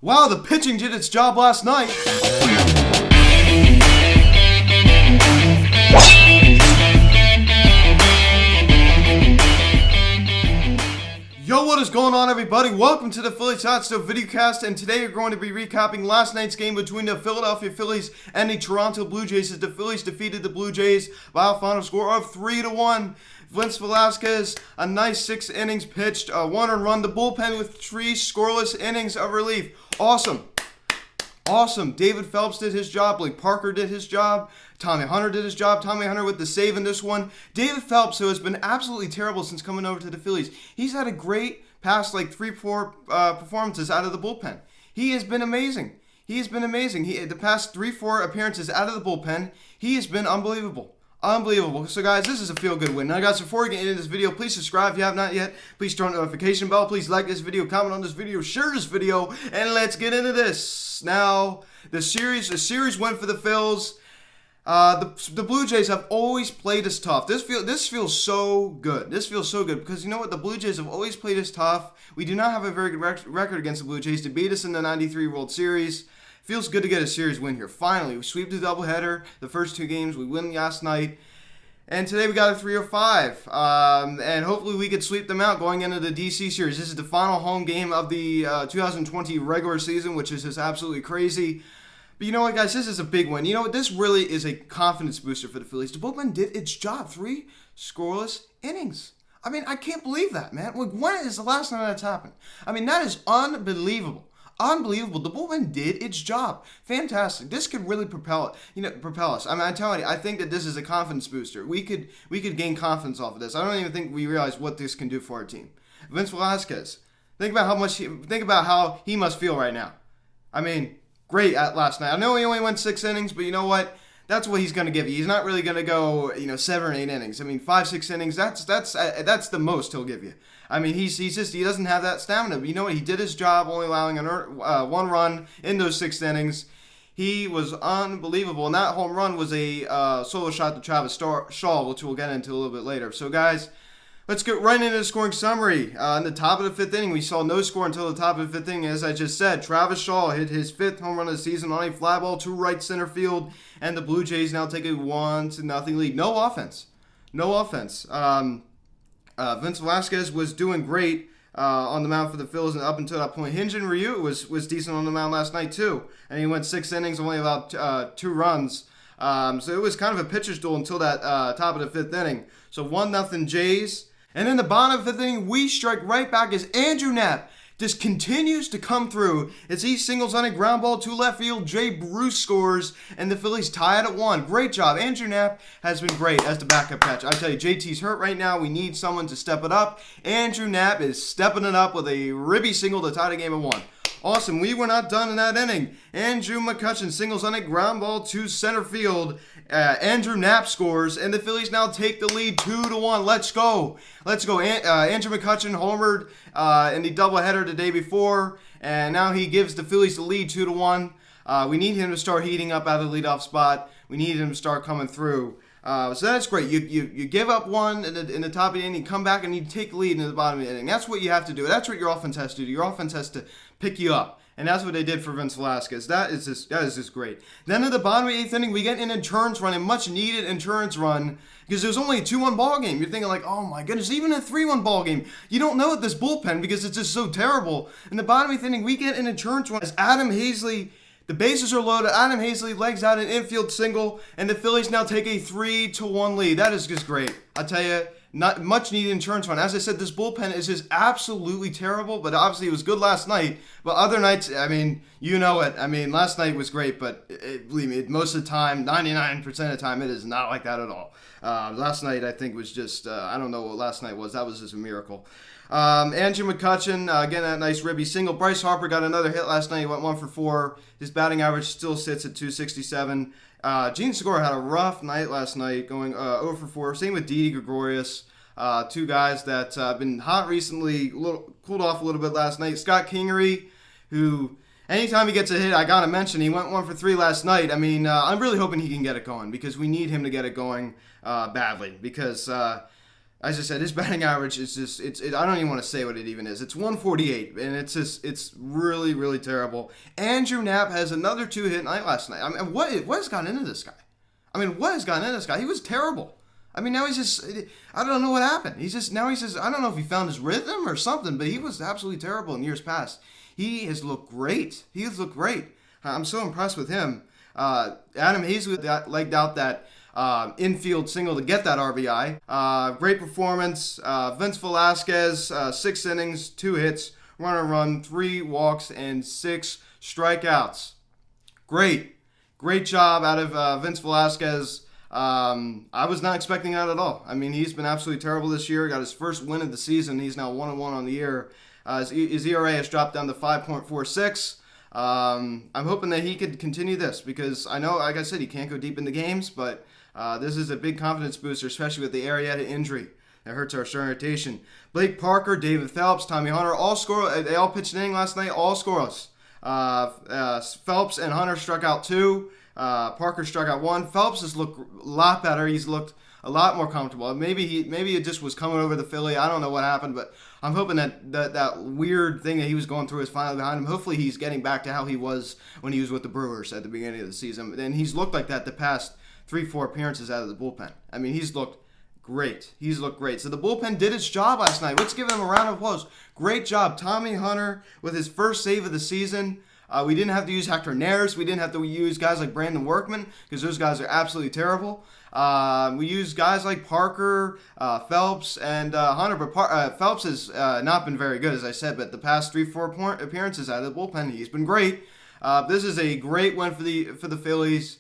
Wow, the pitching did its job last night. Yo, what is going on, everybody? Welcome to the Phillies Hot Stove videocast, and today we're going to be recapping last night's game between the Philadelphia Phillies and the Toronto Blue Jays as the Phillies defeated the Blue Jays by a final score of 3-1. Vince Velasquez, a nice 6 innings pitched, a 1 run. The bullpen with 3 scoreless innings of relief. Awesome. David Phelps did his job. Blake Parker did his job. Tommy Hunter did his job. Tommy Hunter with the save in this one. David Phelps, who has been absolutely terrible since coming over to the Phillies, he's had a great past 3-4 performances out of the bullpen. He has been amazing. The past 3-4 appearances out of the bullpen, he has been unbelievable. So guys, this is a feel-good win. Now guys, before we get into this video, please subscribe if you have not yet. Please turn on the notification bell. Please like this video, comment on this video, share this video, and let's get into this. Now, the series win for the Phils. The Blue Jays have always played us tough. This feels so good. Because you know what? The Blue Jays have always played us tough. We do not have a very good record against the Blue Jays to beat us in the 93 World Series. Feels good to get a series win here. Finally, we sweep the doubleheader. The first 2 games, we win last night. And today we got a 3-5. And hopefully we could sweep them out going into the DC series. This is the final home game of the 2020 regular season, which is just absolutely crazy. But you know what, guys? This is a big win. You know what? This really is a confidence booster for the Phillies. The bullpen did its job. 3 scoreless innings. I mean, I can't believe that, man. When is the last time that's happened? I mean, that is unbelievable. The bullpen did its job. Fantastic. This could really propel us. I mean, I'm telling you, I think that this is a confidence booster. We could gain confidence off of this. I don't even think we realize what this can do for our team. Vince Velasquez, think about how he must feel right now. I mean, great at last night. I know he only went 6 innings, but you know what? That's what he's going to give you. He's not really going to go, 7 or 8 innings. I mean, 5-6 innings. That's the most he'll give you. I mean, he doesn't have that stamina. But you know what? He did his job, only allowing 1 run in those 6 innings. He was unbelievable, and that home run was a solo shot to Travis Shaw, which we'll get into a little bit later. So, guys, let's get right into the scoring summary. In the top of the 5th inning, we saw no score until the top of the 5th inning. As I just said, Travis Shaw hit his 5th home run of the season on a fly ball to right center field, and the Blue Jays now take a 1-0 lead. No offense. Vince Velasquez was doing great on the mound for the Phillies, and up until that point, Hyun-Jin Ryu was decent on the mound last night too, and he went 6 innings, only allowed 2 runs. So it was kind of a pitcher's duel until that top of the 5th inning. So 1-0 Jays. And in the bottom of the 5th inning, we strike right back as Andrew Knapp just continues to come through as he singles on a ground ball to left field. Jay Bruce scores, and the Phillies tie it at 1. Great job. Andrew Knapp has been great as the backup catcher. I tell you, JT's hurt right now. We need someone to step it up. Andrew Knapp is stepping it up with a ribby single to tie the game at 1. Awesome. We were not done in that inning. Andrew McCutchen singles on a ground ball to center field. Andrew Knapp scores, and the Phillies now take the lead 2-1. Let's go. Andrew McCutchen homered in the doubleheader the day before, and now he gives the Phillies the lead 2-1. We need him to start heating up out of the leadoff spot. We need him to start coming through. So that's great. You give up 1 in the top of the inning, come back, and you take the lead in the bottom of the inning. That's what you have to do. That's what your offense has to do. Your offense has to pick you up. And that's what they did for Vince Velasquez. That is just great. Then at the bottom of the 8th inning, we get an insurance run, a much-needed insurance run, because it was only a 2-1 ball game. You're thinking oh my goodness, even a 3-1 ball game. You don't know at this bullpen because it's just so terrible. In the bottom of the 8th inning, we get an insurance run as Adam Hazley, the bases are loaded. Adam Hazley legs out an infield single, and the Phillies now take a 3-1 lead. That is just great. I tell you, not much needed insurance run. As I said, this bullpen is just absolutely terrible, but obviously it was good last night. But other nights, I mean, you know it. I mean, last night was great, but believe me, most of the time, 99% of the time, it is not like that at all. Last night, I think, was just, I don't know what last night was. That was just a miracle. Andrew McCutchen, again, that nice ribby single. Bryce Harper got another hit last night. He went 1 for 4. His batting average still sits at .267. Gene Segura had a rough night last night, going 0 for 4. Same with Didi Gregorius. 2 guys that have been hot recently, cooled off a little bit last night. Scott Kingery, who anytime he gets a hit, I got to mention, he went 1 for 3 last night. I mean, I'm really hoping he can get it going because we need him to get it going badly because as I said, his batting average is just, I don't even want to say what it even is. It's 148, and it's really, really terrible. Andrew Knapp has another 2-hit night last night. I mean, what has gotten into this guy? He was terrible. I mean, now he's just, I don't know what happened. I don't know if he found his rhythm or something, but he was absolutely terrible in years past. He has looked great. I'm so impressed with him. Adam Hazlett legged out that infield single to get that RBI. Great performance. Vince Velasquez, 6 innings, 2 hits, run, 3 walks, and 6 strikeouts. Great job out of Vince Velasquez. I was not expecting that at all. I mean, he's been absolutely terrible this year. Got his first win of the season. He's now 1-1 on the year. His ERA has dropped down to 5.46. I'm hoping that he could continue this because I know, like I said, he can't go deep into games, but this is a big confidence booster, especially with the Arrieta injury. That hurts our starting rotation. Blake Parker, David Phelps, Tommy Hunter, they all pitched an inning last night, all scoreless. Phelps and Hunter struck out 2. Parker struck out 1. Phelps has looked a lot better. He's looked a lot more comfortable. Maybe it just was coming over the Philly. I don't know what happened, but I'm hoping that weird thing that he was going through is finally behind him. Hopefully he's getting back to how he was when he was with the Brewers at the beginning of the season. And he's looked like that the past 3-4 appearances out of the bullpen. I mean, he's looked great. So the bullpen did its job last night. Let's give them a round of applause. Great job. Tommy Hunter with his first save of the season. We didn't have to use Hector Neris. We didn't have to use guys like Brandon Workman because those guys are absolutely terrible. We used guys like Parker, Phelps, and Hunter. But Phelps has not been very good, as I said. But the past 3-4 appearances out of the bullpen, he's been great. This is a great win for the Phillies.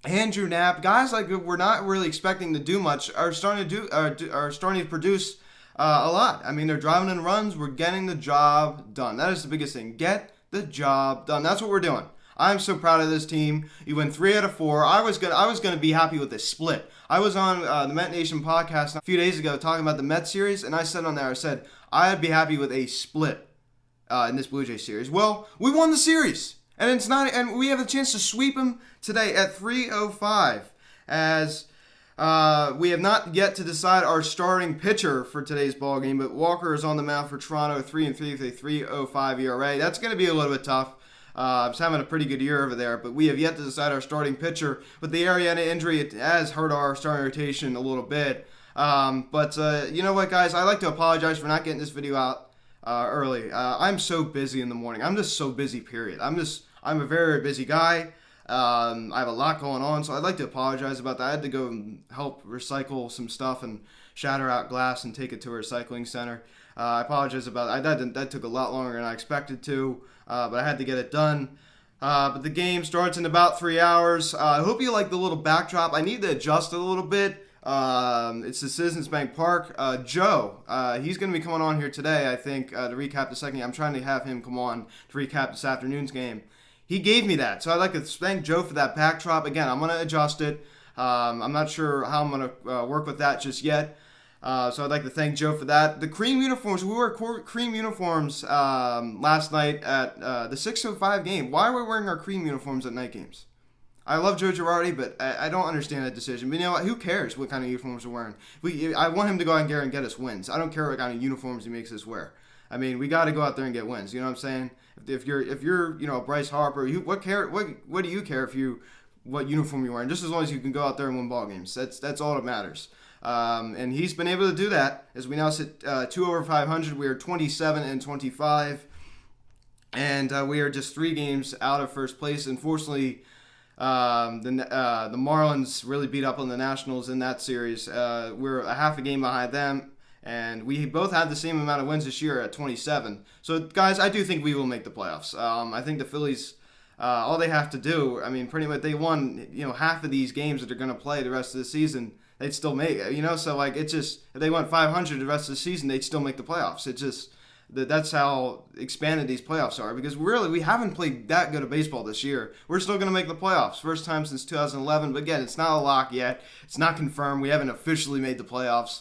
Andrew Knapp, guys like we're not really expecting to do much, are starting to produce a lot. I mean, they're driving in runs. We're getting the job done. That is the biggest thing. Get the job done. That's what we're doing. I'm so proud of this team. You win 3 out of 4. I was gonna be happy with this split. I was on the Met Nation podcast a few days ago talking about the Mets series, and I said on there, I'd be happy with a split in this Blue Jays series. Well, we won the series. And we have a chance to sweep them today at 3:05, as we have not yet to decide our starting pitcher for today's ball game. But Walker is on the mound for Toronto, 3-3 with a 3.05 ERA. That's going to be a little bit tough. He's having a pretty good year over there, but we have yet to decide our starting pitcher. With the Arrieta injury, it has hurt our starting rotation a little bit. But you know what, guys? I'd like to apologize for not getting this video out early. I'm so busy in the morning. I'm just so busy, period. I'm a very, very busy guy. I have a lot going on, so I'd like to apologize about that. I had to go and help recycle some stuff and shatter out glass and take it to a recycling center. I apologize about that. That took a lot longer than I expected to, but I had to get it done. But the game starts in about 3 hours. I hope you like the little backdrop. I need to adjust it a little bit. It's the Citizens Bank Park. Joe, he's going to be coming on here today, I think, to recap the second game. I'm trying to have him come on to recap this afternoon's game. He gave me that, so I'd like to thank Joe for that backdrop. Again, I'm going to adjust it. I'm not sure how I'm going to work with that just yet. So I'd like to thank Joe for that. The cream uniforms, we wore cream uniforms last night at the 6:05 game. Why are we wearing our cream uniforms at night games? I love Joe Girardi, but I don't understand that decision. But you know what? Who cares what kind of uniforms we're wearing? I want him to go out there and get us wins. I don't care what kind of uniforms he makes us wear. I mean, we got to go out there and get wins. You know what I'm saying? If you're Bryce Harper, what do you care what uniform you're wearing? Just as long as you can go out there and win ball games. That's all that matters. And he's been able to do that as we now sit 2 over 500. We are 27-25, and we are just 3 games out of first place. Unfortunately, the Marlins really beat up on the Nationals in that series. We're a half a game behind them. And we both had the same amount of wins this year at 27. So, guys, I do think we will make the playoffs. I think the Phillies, all they have to do, I mean, pretty much they won, half of these games that they're going to play the rest of the season. They'd still make it, So, like, it's just, if they went 500 the rest of the season, they'd still make the playoffs. It's just, that's how expanded these playoffs are. Because really, we haven't played that good of baseball this year. We're still going to make the playoffs. First time since 2011. But again, it's not a lock yet. It's not confirmed. We haven't officially made the playoffs.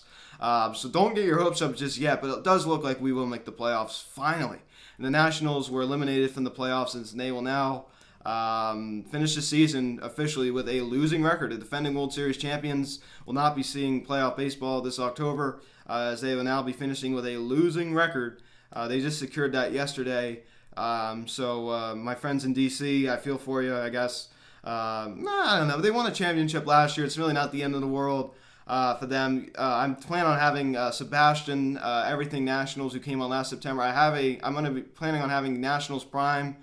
So don't get your hopes up just yet, but it does look like we will make the playoffs finally. And the Nationals were eliminated from the playoffs, and they will now finished the season officially with a losing record. The defending World Series champions will not be seeing playoff baseball this October, as they will now be finishing with a losing record. They just secured that yesterday. So my friends in DC, I feel for you, I guess. I don't know. They won a championship last year. It's really not the end of the world for them. I'm planning on having Sebastian, Everything Nationals, who came on last September. I'm going to be planning on having Nationals Prime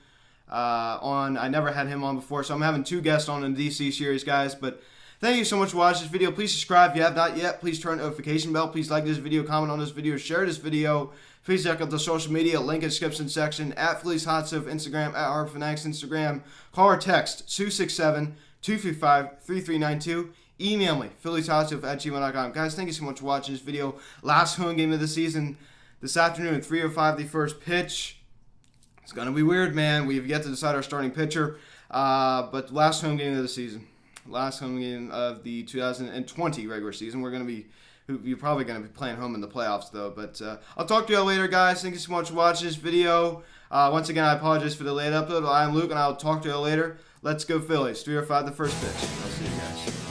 on. I never had him on before, so I'm having 2 guests on in the DC series, guys. But thank you so much for watching this video. Please subscribe if you have not yet. Please turn the notification bell. Please like this video, comment on this video, share this video. Please check out the social media, link in the description section, at Phillies Hot Stove Instagram, at RFanatics Instagram. Call or text 267-235-3392. Email me, phillieshotsstove@gmail.com. Guys, thank you so much for watching this video. Last home game of the season this afternoon at 3:05, the first pitch. It's going to be weird, man. We have yet to decide our starting pitcher. But last home game of the season. Last home game of the 2020 regular season. You're probably going to be playing home in the playoffs, though. But I'll talk to you all later, guys. Thank you so much for watching this video. Once again, I apologize for the late upload. I'm Luke, and I'll talk to you all later. Let's go Phillies. 3:05, the first pitch. I'll see you guys.